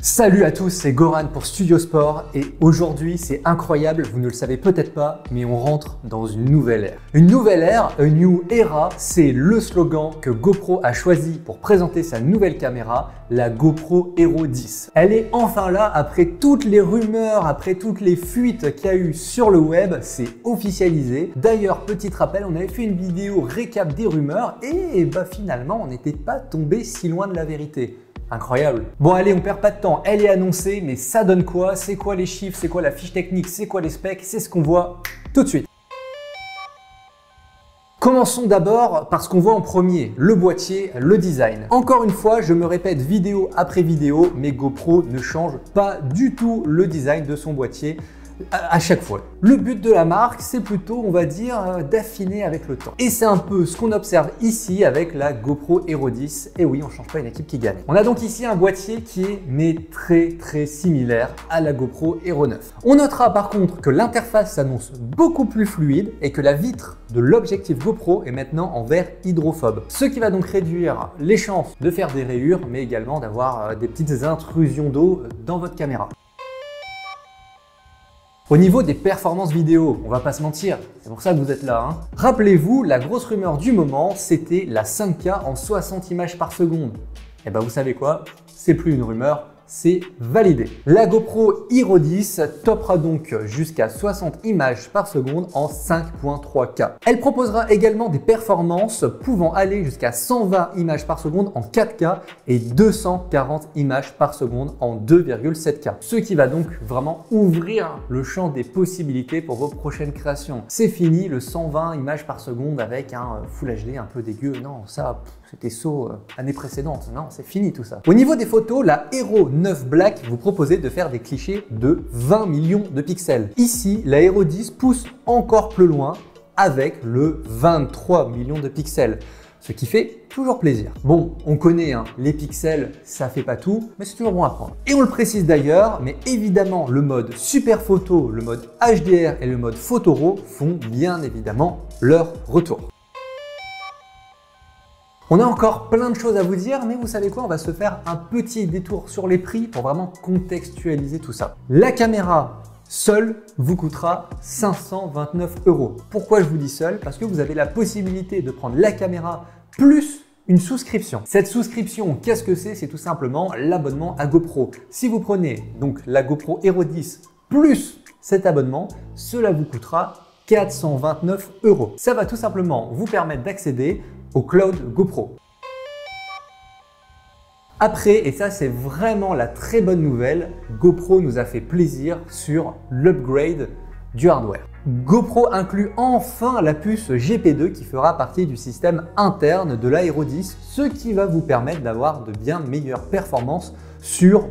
Salut à tous, c'est Goran pour Studio Sport et aujourd'hui c'est incroyable, vous ne le savez peut-être pas, mais on rentre dans une nouvelle ère. Une nouvelle ère, a new era, c'est le slogan que GoPro a choisi pour présenter sa nouvelle caméra, la GoPro Hero 10. Elle est enfin là après toutes les rumeurs, après toutes les fuites qu'il y a eu sur le web, c'est officialisé. D'ailleurs, petit rappel, on avait fait une vidéo récap des rumeurs et finalement on n'était pas tombé si loin de la vérité. Incroyable. Bon allez, on perd pas de temps, elle est annoncée, mais ça donne quoi? C'est quoi les chiffres? C'est quoi la fiche technique? C'est quoi les specs? C'est ce qu'on voit tout de suite. Commençons d'abord par ce qu'on voit en premier, le boîtier, le design. Encore une fois, je me répète vidéo après vidéo, mais GoPro ne change pas du tout le design de son boîtier à chaque fois. Le but de la marque, c'est plutôt, on va dire, d'affiner avec le temps. Et c'est un peu ce qu'on observe ici avec la GoPro Hero 10. Et oui, on ne change pas une équipe qui gagne. On a donc ici un boîtier qui est mais très similaire à la GoPro Hero 9. On notera par contre que l'interface s'annonce beaucoup plus fluide et que la vitre de l'objectif GoPro est maintenant en verre hydrophobe. Ce qui va donc réduire les chances de faire des rayures, mais également d'avoir des petites intrusions d'eau dans votre caméra. Au niveau des performances vidéo, on va pas se mentir, c'est pour ça que vous êtes là. Rappelez-vous, la grosse rumeur du moment, c'était la 5K en 60 images par seconde. Et ben vous savez quoi? C'est plus une rumeur, c'est validé. La GoPro Hero 10 topera donc jusqu'à 60 images par seconde en 5.3K. Elle proposera également des performances pouvant aller jusqu'à 120 images par seconde en 4K et 240 images par seconde en 2,7K. Ce qui va donc vraiment ouvrir le champ des possibilités pour vos prochaines créations. C'est fini le 120 images par seconde avec un Full HD un peu dégueu. Non, ça, c'était saut année précédente. Non, c'est fini tout ça. Au niveau des photos, la Hero 9 Black vous proposez de faire des clichés de 20 millions de pixels. Ici, la Hero 10 pousse encore plus loin avec le 23 millions de pixels. Ce qui fait toujours plaisir. Bon, on connaît, les pixels, ça fait pas tout, mais c'est toujours bon à prendre. Et on le précise d'ailleurs, mais évidemment, le mode super photo, le mode HDR et le mode photo RAW font bien évidemment leur retour. On a encore plein de choses à vous dire, mais vous savez quoi? On va se faire un petit détour sur les prix pour vraiment contextualiser tout ça. La caméra seule vous coûtera 529 €. Pourquoi je vous dis seule? Parce que vous avez la possibilité de prendre la caméra plus une souscription. Cette souscription, qu'est-ce que c'est? C'est tout simplement l'abonnement à GoPro. Si vous prenez donc la GoPro Hero 10 plus cet abonnement, cela vous coûtera 429 €. Ça va tout simplement vous permettre d'accéder au cloud GoPro. Après, et ça c'est vraiment la très bonne nouvelle, GoPro nous a fait plaisir sur l'upgrade du hardware. GoPro inclut enfin la puce GP2 qui fera partie du système interne de la Hero 10, ce qui va vous permettre d'avoir de bien meilleures performances sur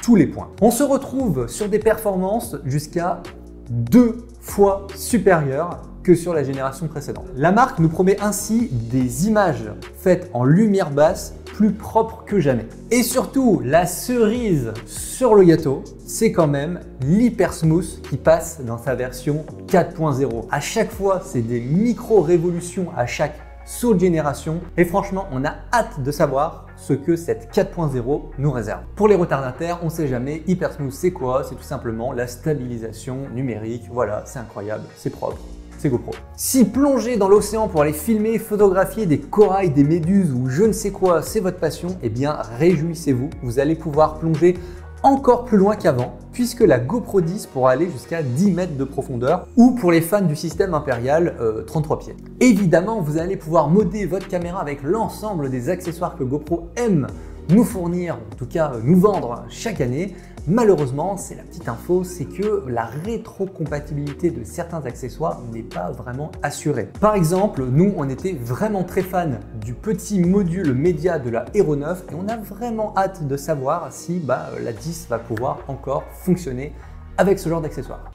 tous les points. On se retrouve sur des performances jusqu'à 2 fois supérieures que sur la génération précédente. La marque nous promet ainsi des images faites en lumière basse plus propres que jamais. Et surtout, la cerise sur le gâteau, c'est quand même l'Hyper Smooth qui passe dans sa version 4.0. À chaque fois, c'est des micro-révolutions à chaque saut de génération et franchement, on a hâte de savoir ce que cette 4.0 nous réserve. Pour les retardataires, on ne sait jamais, Hyper Smooth c'est quoi? C'est tout simplement la stabilisation numérique. Voilà, c'est incroyable, c'est propre. C'est GoPro. Si plonger dans l'océan pour aller filmer, photographier des corails, des méduses ou je ne sais quoi, c'est votre passion, eh bien réjouissez-vous, vous allez pouvoir plonger encore plus loin qu'avant puisque la GoPro 10 pourra aller jusqu'à 10 mètres de profondeur ou pour les fans du système impérial, 33 pieds. Évidemment, vous allez pouvoir modder votre caméra avec l'ensemble des accessoires que GoPro aime nous fournir, en tout cas nous vendre chaque année. Malheureusement, c'est la petite info, c'est que la rétrocompatibilité de certains accessoires n'est pas vraiment assurée. Par exemple, nous, on était vraiment très fans du petit module média de la Hero 9 et on a vraiment hâte de savoir si la 10 va pouvoir encore fonctionner avec ce genre d'accessoires.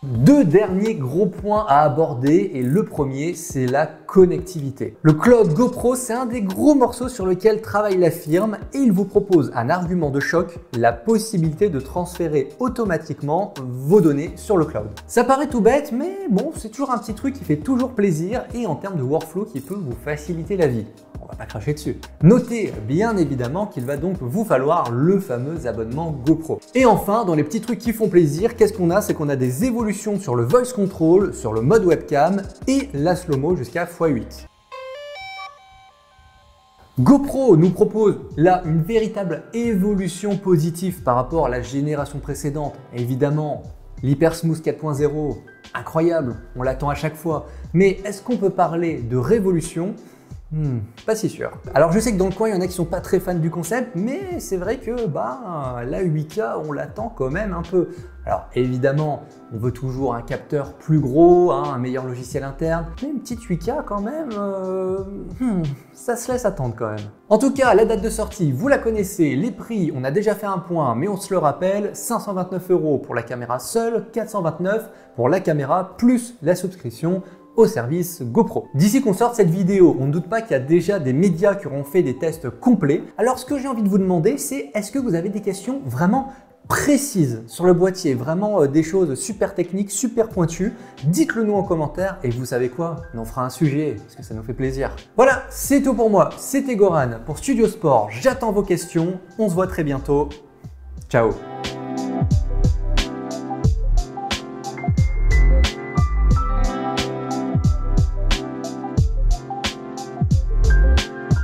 Deux derniers gros points à aborder et le premier, c'est la connectivité. Le cloud GoPro, c'est un des gros morceaux sur lequel travaille la firme et il vous propose un argument de choc, la possibilité de transférer automatiquement vos données sur le cloud. Ça paraît tout bête, mais bon, c'est toujours un petit truc qui fait toujours plaisir et en termes de workflow qui peut vous faciliter la vie. On va pas cracher dessus. Notez bien évidemment qu'il va donc vous falloir le fameux abonnement GoPro. Et enfin, dans les petits trucs qui font plaisir, qu'est-ce qu'on a? C'est qu'on a des évolutions sur le voice control, sur le mode webcam et la slow-mo jusqu'à x8. GoPro nous propose là une véritable évolution positive par rapport à la génération précédente. Évidemment, l'Hypersmooth 4.0, incroyable, on l'attend à chaque fois. Mais est-ce qu'on peut parler de révolution? Pas si sûr. Alors je sais que dans le coin, il y en a qui sont pas très fans du concept, mais c'est vrai que la 8K, on l'attend quand même un peu. Alors évidemment, on veut toujours un capteur plus gros, un meilleur logiciel interne, mais une petite 8K quand même, ça se laisse attendre quand même. En tout cas, la date de sortie, vous la connaissez, les prix, on a déjà fait un point, mais on se le rappelle, 529 € pour la caméra seule, 429 pour la caméra plus la souscription au service GoPro. D'ici qu'on sorte cette vidéo, on ne doute pas qu'il y a déjà des médias qui auront fait des tests complets. Alors ce que j'ai envie de vous demander, c'est est-ce que vous avez des questions vraiment précises sur le boîtier, vraiment des choses super techniques, super pointues? Dites-le nous en commentaire et vous savez quoi? On en fera un sujet parce que ça nous fait plaisir. Voilà, c'est tout pour moi. C'était Goran pour Studio Sport. J'attends vos questions. On se voit très bientôt. Ciao!